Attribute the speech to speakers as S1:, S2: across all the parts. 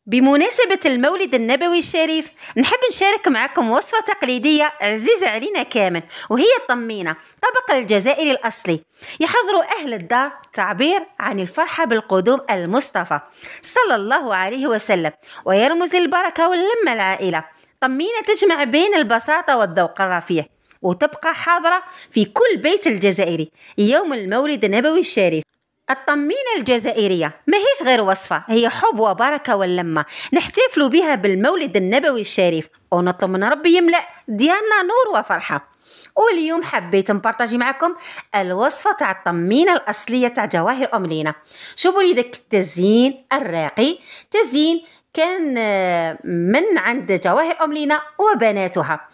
S1: بمناسبة المولد النبوي الشريف نحب نشارك معكم وصفة تقليدية عزيزة علينا كامل، وهي الطمينة، طبق الجزائري الأصلي. يحضر أهل الدار تعبير عن الفرحة بالقدوم المصطفى صلى الله عليه وسلم، ويرمز البركة واللمة العائلة. طمينة تجمع بين البساطة والذوق الرفيع، وتبقى حاضرة في كل بيت الجزائري يوم المولد النبوي الشريف. الطمينة الجزائرية ما هيش غير وصفة، هي حب وبركة واللمة نحتفل بها بالمولد النبوي الشريف، ونطلب من ربي يملأ ديالنا نور وفرحة. واليوم حبيت نبارطاجي معكم الوصفة تاع الطمينة الأصلية تاع جواهر أم لينا. شوفوا لي داك التزيين الراقي، تزيين كان من عند جواهر أم لينا وبناتها.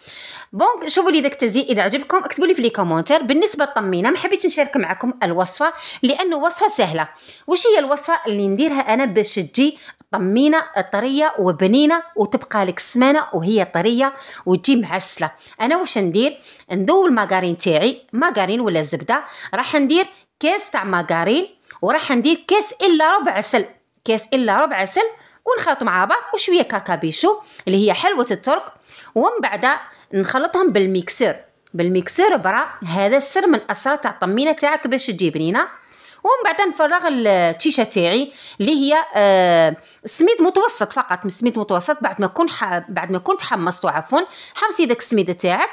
S1: بونك شوفوا لي داك التزيين، اذا عجبكم اكتبوا لي في لي كومونتير. بالنسبه للطمينه ما حبيتش نشارك معكم الوصفه لانه وصفه سهله. واش هي الوصفه اللي نديرها انا باش تجي الطمينه طريه وبنينه وتبقى لك سمانه وهي طريه وتجي معسله؟ انا واش ندير؟ ندوب الماغارين تاعي، ماغارين ولا زبده، راح ندير كاس تاع ماغارين، وراح ندير كاس الا ربع عسل، كاس الا ربع عسل، ونخلط مع بعض وشويه كاكابيشو اللي هي حلوه الترك، ومن بعد نخلطهم بالميكسور برا. هذا السر من اسرار تاع الطمينه تاعك باش تجي بنينه. ومن بعد نفرغ التيشه تاعي اللي هي سميد متوسط، فقط سميد متوسط. بعد ما كنت حمصته، عفوا حمصي داك السميد تاعك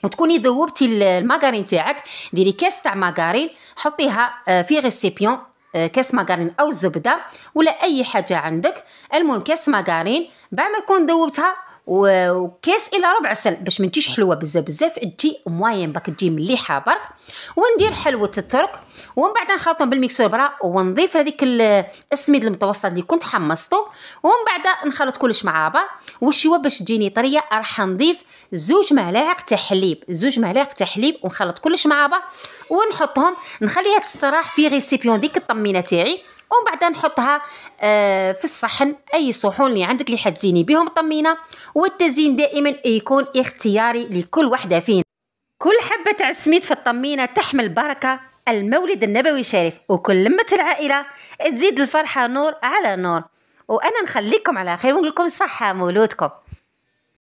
S1: وتكوني ذوبتي الماغارين تاعك. ديري كاس تاع ماغارين، حطيها في غيسيبيون، كاس ماغارين او زبده ولا اي حاجه عندك، المهم كاس ماغارين. بعد ما تكون ذوبتها وكاس الى ربع عسل باش ما تجيش حلوه بزاف تجي موين باك تجي مليحه برك. وندير حلوه الترك، ومن بعد نخلطهم بالميكسور برا، ونضيف هذيك السميد المتوسط اللي كنت حمصته، ومن بعد نخلط كلش مع بعض. والشوا باش تجيني طريه راح نضيف 2 ملاعق تاع حليب، 2 ملاعق تاع حليب، ونخلط كلش مع بعض ونحطهم، نخليها تستراح في غيسيبيون ديك الطمينه تاعي. ومن بعد نحطها في الصحن، اي صحون اللي عندك اللي حتزيني بهم الطمينه. والتزيين دائما يكون اختياري لكل وحده فينا. كل حبه تاع السميد في الطمينه تحمل بركه المولد النبوي الشريف، وكل لمه العائله تزيد الفرحه نور على نور. وانا نخليكم على خير ونقول لكم صحه مولودكم.